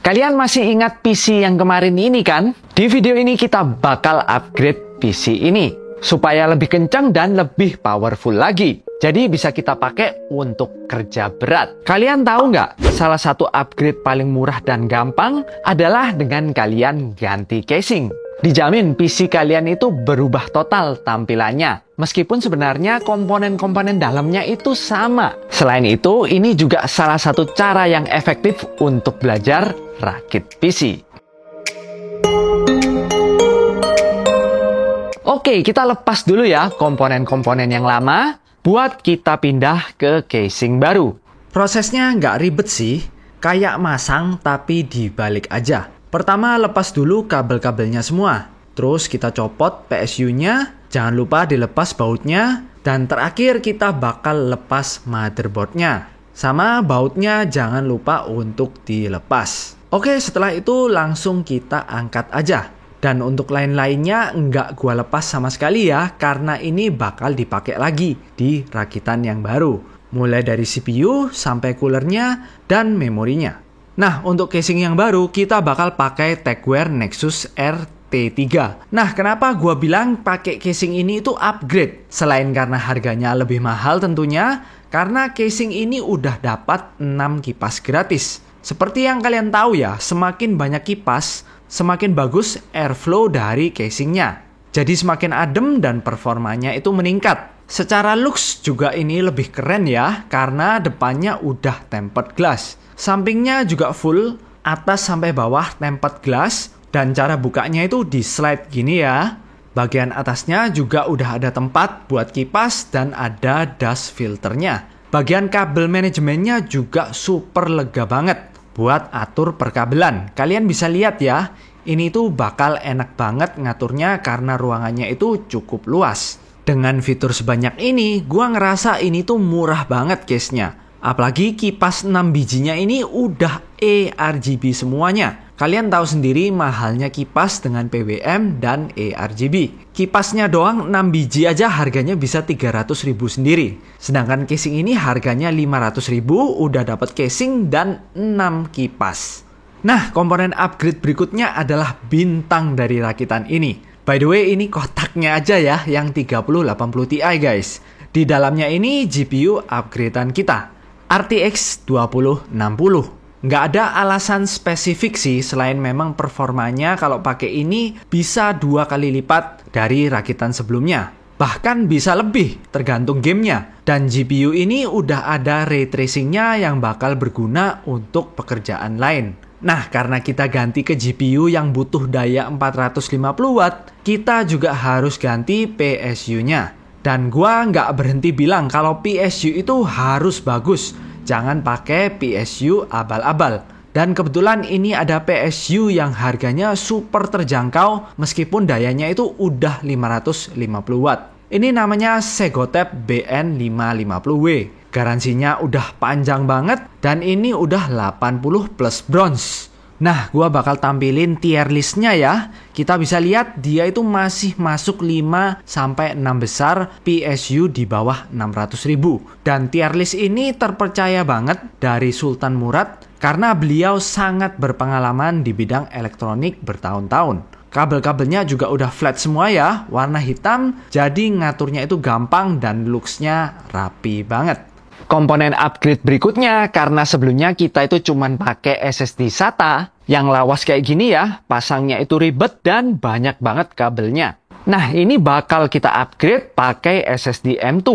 Kalian masih ingat PC yang kemarin ini kan? Di video ini kita bakal upgrade PC ini supaya lebih kencang dan lebih powerful lagi. Jadi bisa kita pakai untuk kerja berat. Kalian tahu nggak? Salah satu upgrade paling murah dan gampang adalah dengan kalian ganti casing. Dijamin PC kalian itu berubah total tampilannya. Meskipun sebenarnya komponen-komponen dalamnya itu sama. Selain itu, ini juga salah satu cara yang efektif untuk belajar rakit PC. Oke, kita lepas dulu ya komponen-komponen yang lama buat kita pindah ke casing baru. Prosesnya nggak ribet sih, kayak masang tapi dibalik aja. Pertama, lepas dulu kabel-kabelnya semua. Terus kita copot PSU-nya, jangan lupa dilepas bautnya. Dan terakhir kita bakal lepas motherboard-nya. Sama bautnya jangan lupa untuk dilepas. Oke, setelah itu langsung kita angkat aja. Dan untuk lain-lainnya nggak gua lepas sama sekali ya, karena ini bakal dipakai lagi di rakitan yang baru. Mulai dari CPU sampai coolernya dan memorinya. Nah, untuk casing yang baru, kita bakal pakai Tecware Nexus RT3. Nah, kenapa gua bilang pakai casing ini itu upgrade? Selain karena harganya lebih mahal tentunya, karena casing ini udah dapat 6 kipas gratis. Seperti yang kalian tahu ya, semakin banyak kipas, semakin bagus airflow dari casingnya. Jadi semakin adem dan performanya itu meningkat. Secara looks juga ini lebih keren ya, karena depannya udah tempered glass. Sampingnya juga full, atas sampai bawah tempered glass, dan cara bukanya itu di slide gini ya. Bagian atasnya juga udah ada tempat buat kipas dan ada dust filternya. Bagian kabel manajemennya juga super lega banget buat atur perkabelan. Kalian bisa lihat ya, ini tuh bakal enak banget ngaturnya karena ruangannya itu cukup luas. Dengan fitur sebanyak ini, gua ngerasa ini tuh murah banget case-nya. Apalagi kipas 6 bijinya ini udah ARGB semuanya. Kalian tahu sendiri mahalnya kipas dengan PWM dan ARGB. Kipasnya doang 6 biji aja harganya bisa 300.000 sendiri. Sedangkan casing ini harganya 500.000 udah dapat casing dan 6 kipas. Nah, komponen upgrade berikutnya adalah bintang dari rakitan ini. By the way, ini kotaknya aja ya yang 3080 Ti guys. Di dalamnya ini GPU upgradean kita. RTX 2060. Nggak ada alasan spesifik sih selain memang performanya kalau pakai ini bisa 2 kali lipat dari rakitan sebelumnya. Bahkan bisa lebih tergantung gamenya. Dan GPU ini udah ada ray tracingnya yang bakal berguna untuk pekerjaan lain. Nah, karena kita ganti ke GPU yang butuh daya 450 watt, kita juga harus ganti PSU-nya. Dan gua nggak berhenti bilang kalau PSU itu harus bagus. Jangan pakai PSU abal-abal. Dan kebetulan ini ada PSU yang harganya super terjangkau meskipun dayanya itu udah 550 watt. Ini namanya Segotep BN550W. Garansinya udah panjang banget dan ini udah 80 plus bronze. Nah, gua bakal tampilin tier listnya ya. Kita bisa lihat dia itu masih masuk 5-6 besar PSU di bawah 600.000. Dan tier list ini terpercaya banget dari Sultan Murad karena beliau sangat berpengalaman di bidang elektronik bertahun-tahun. Kabel-kabelnya juga udah flat semua ya, warna hitam, jadi ngaturnya itu gampang dan looks-nya rapi banget. Komponen upgrade berikutnya, karena sebelumnya kita itu cuman pakai SSD SATA yang lawas kayak gini ya, pasangnya itu ribet dan banyak banget kabelnya. Nah, ini bakal kita upgrade pakai SSD M2.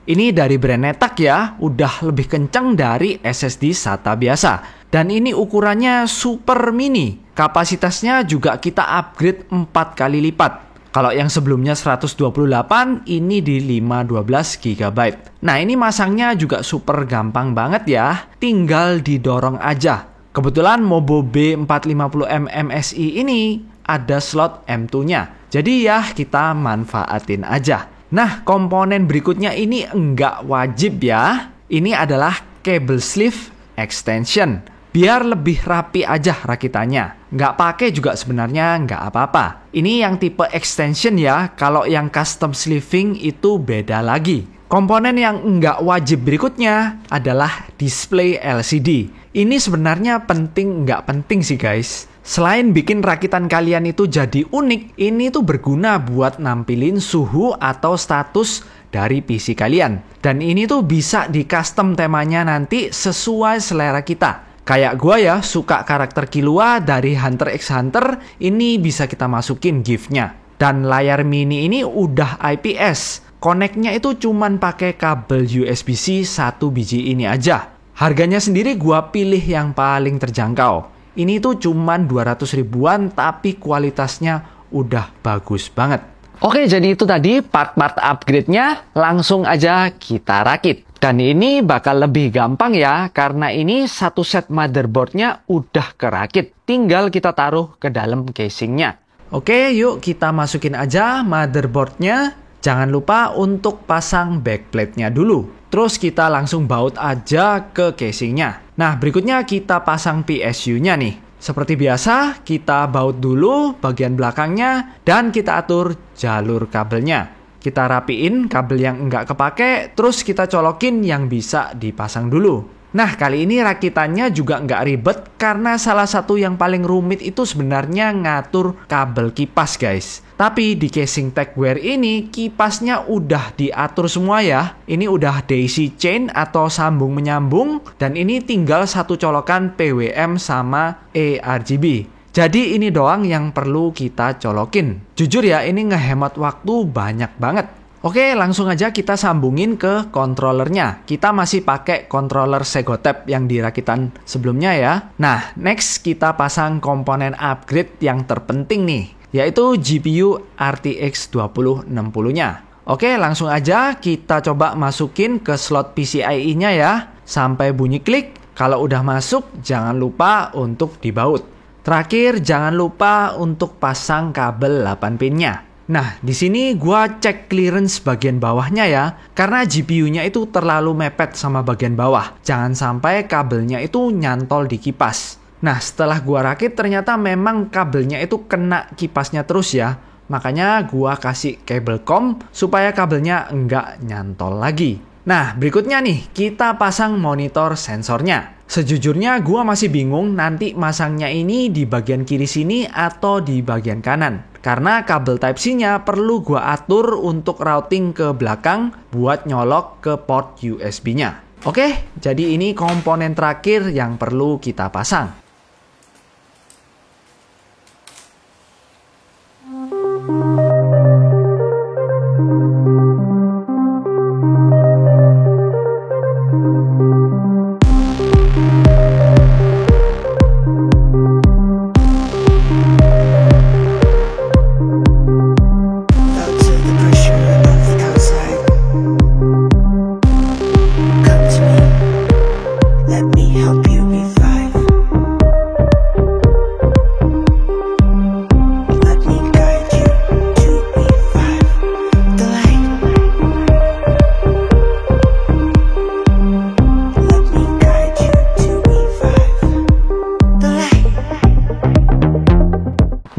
Ini dari brand Netak ya, udah lebih kenceng dari SSD SATA biasa. Dan ini ukurannya super mini. Kapasitasnya juga kita upgrade 4 kali lipat. Kalau yang sebelumnya 128, ini di 512 GB. Nah, ini masangnya juga super gampang banget ya. Tinggal didorong aja. Kebetulan Mobo B450M MSI ini ada slot M2-nya. Jadi ya, kita manfaatin aja. Nah, komponen berikutnya ini enggak wajib ya. Ini adalah cable sleeve extension. Biar lebih rapi aja rakitannya. Nggak pakai juga sebenarnya nggak apa-apa. Ini yang tipe extension ya. Kalau yang custom sleeving itu beda lagi. Komponen yang nggak wajib berikutnya adalah display LCD. Ini sebenarnya penting nggak penting sih guys. Selain bikin rakitan kalian itu jadi unik, ini tuh berguna buat nampilin suhu atau status dari PC kalian. Dan ini tuh bisa di custom temanya nanti sesuai selera kita. Kayak gua ya, suka karakter Killua dari Hunter x Hunter, ini bisa kita masukin GIF-nya. Dan layar mini ini udah IPS. Koneknya itu cuman pakai kabel USB-C 1 biji ini aja. Harganya sendiri gua pilih yang paling terjangkau. Ini tuh cuman 200 ribuan tapi kualitasnya udah bagus banget. Oke, jadi itu tadi part-part upgrade-nya. Langsung aja kita rakit. Dan ini bakal lebih gampang ya, karena ini satu set motherboard-nya udah kerakit. Tinggal kita taruh ke dalam casing-nya. Oke, yuk kita masukin aja motherboard-nya. Jangan lupa untuk pasang backplate-nya dulu. Terus kita langsung baut aja ke casingnya. Nah, berikutnya kita pasang PSU-nya nih. Seperti biasa, kita baut dulu bagian belakangnya dan kita atur jalur kabelnya. Kita rapiin kabel yang enggak kepake, terus kita colokin yang bisa dipasang dulu. Nah, kali ini rakitannya juga nggak ribet karena salah satu yang paling rumit itu sebenarnya ngatur kabel kipas, guys. Tapi di casing Techwear ini kipasnya udah diatur semua ya. Ini udah daisy chain atau sambung menyambung dan ini tinggal satu colokan PWM sama ARGB. Jadi ini doang yang perlu kita colokin. Jujur ya, ini ngehemat waktu banyak banget. Oke, langsung aja kita sambungin ke controllernya. Kita masih pakai controller Segotep yang di rakitan sebelumnya ya. Nah, next kita pasang komponen upgrade yang terpenting nih, yaitu GPU RTX 2060-nya. Oke, langsung aja kita coba masukin ke slot PCIe-nya ya. Sampai bunyi klik. Kalau udah masuk, jangan lupa untuk dibaut. Terakhir, jangan lupa untuk pasang kabel 8 pinnya. Nah, di sini gua cek clearance bagian bawahnya ya, karena GPU-nya itu terlalu mepet sama bagian bawah. Jangan sampai kabelnya itu nyantol di kipas. Nah, setelah gua rakit ternyata memang kabelnya itu kena kipasnya terus ya. Makanya gua kasih kabel COM supaya kabelnya enggak nyantol lagi. Nah, berikutnya nih, kita pasang monitor sensornya. Sejujurnya gua masih bingung nanti masangnya ini di bagian kiri sini atau di bagian kanan. Karena kabel Type-C-nya perlu gua atur untuk routing ke belakang buat nyolok ke port USB-nya. Oke, jadi ini komponen terakhir yang perlu kita pasang.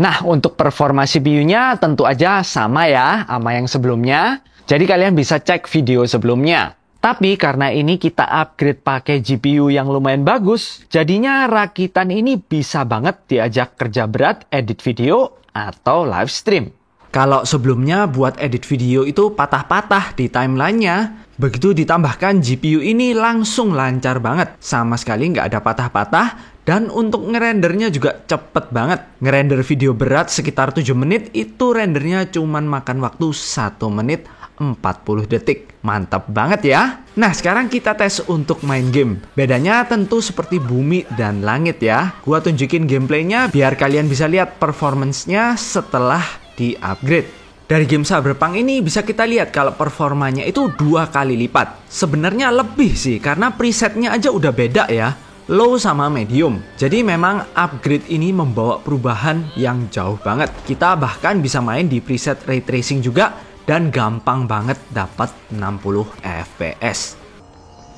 Nah, untuk performa CPU-nya tentu aja sama ya sama yang sebelumnya. Jadi kalian bisa cek video sebelumnya. Tapi karena ini kita upgrade pakai GPU yang lumayan bagus, jadinya rakitan ini bisa banget diajak kerja berat, edit video, atau live stream. Kalau sebelumnya buat edit video itu patah-patah di timelinenya, begitu ditambahkan GPU ini langsung lancar banget. Sama sekali nggak ada patah-patah. Dan untuk ngerendernya juga cepet banget. Ngerender video berat sekitar 7 menit, itu rendernya cuman makan waktu 1 menit 40 detik. Mantap banget ya. Nah, sekarang kita tes untuk main game. Bedanya tentu seperti bumi dan langit ya. Gua tunjukin gameplaynya biar kalian bisa lihat performance-nya setelah di-upgrade. Dari game Cyberpunk ini bisa kita lihat kalau performanya itu 2 kali lipat. Sebenarnya lebih sih, karena presetnya aja udah beda ya. Low sama medium. Jadi memang upgrade ini membawa perubahan yang jauh banget. Kita bahkan bisa main di preset ray tracing juga dan gampang banget dapat 60 fps.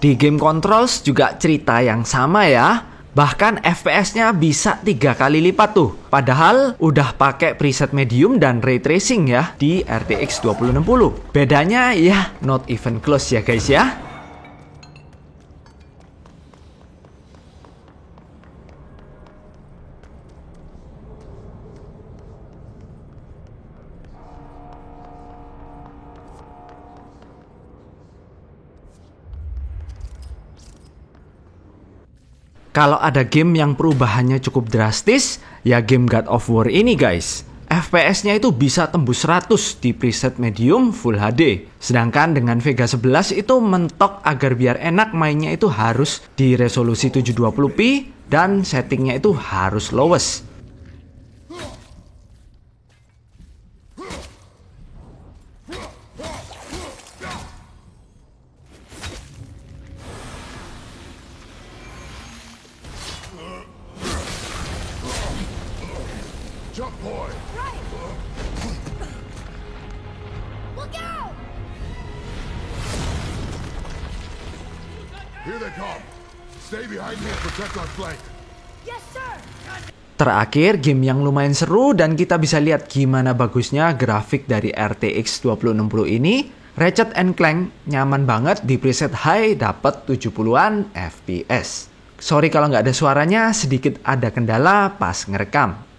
Di game controls juga cerita yang sama ya. Bahkan FPS-nya bisa 3 kali lipat tuh. Padahal udah pakai preset medium dan ray tracing ya di RTX 2060. Bedanya ya not even close ya guys ya. Kalau ada game yang perubahannya cukup drastis, ya game God of War ini guys. FPS-nya itu bisa tembus 100 di preset medium Full HD. Sedangkan dengan Vega 11 itu mentok agar biar enak mainnya itu harus di resolusi 720p dan settingnya itu harus lowest. Jump point! Right! Look out! Here they come! Stay behind me and protect our flank! Yes, sir! Terakhir, game yang lumayan seru dan kita bisa lihat gimana bagusnya grafik dari RTX 2060 ini. Ratchet & Clank nyaman banget di preset high dapat 70-an FPS. Sorry kalau nggak ada suaranya, sedikit ada kendala pas ngerekam.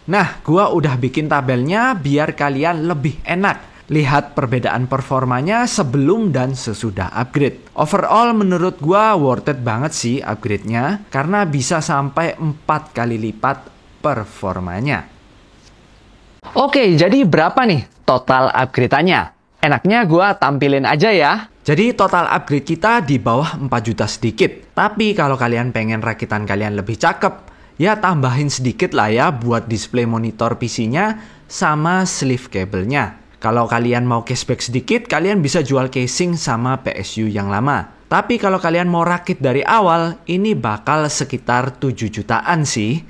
Nah, gua udah bikin tabelnya biar kalian lebih enak lihat perbedaan performanya sebelum dan sesudah upgrade. Overall menurut gua worth it banget sih upgrade-nya karena bisa sampai 4 kali lipat performanya. Oke, jadi berapa nih total upgrade-nya? Enaknya gua tampilin aja ya. Jadi total upgrade kita di bawah 4 juta sedikit. Tapi kalau kalian pengen rakitan kalian lebih cakep, ya tambahin sedikit lah ya buat display monitor PC-nya sama sleeve cable-nya. Kalau kalian mau cashback sedikit, kalian bisa jual casing sama PSU yang lama. Tapi kalau kalian mau rakit dari awal, ini bakal sekitar 7 jutaan sih.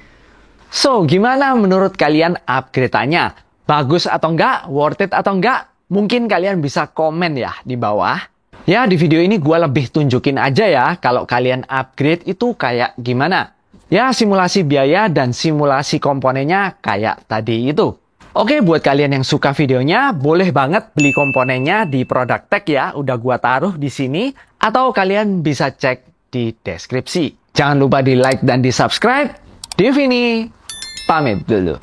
So, gimana menurut kalian upgrade-nya? Bagus atau enggak? Worth it atau enggak? Mungkin kalian bisa komen ya di bawah. Ya, di video ini gue lebih tunjukin aja ya kalau kalian upgrade itu kayak gimana. Ya, simulasi biaya dan simulasi komponennya kayak tadi itu. Oke, buat kalian yang suka videonya, boleh banget beli komponennya di Product Tag ya. Udah gua taruh di sini. Atau kalian bisa cek di deskripsi. Jangan lupa di like dan di subscribe. Div ini pamit dulu.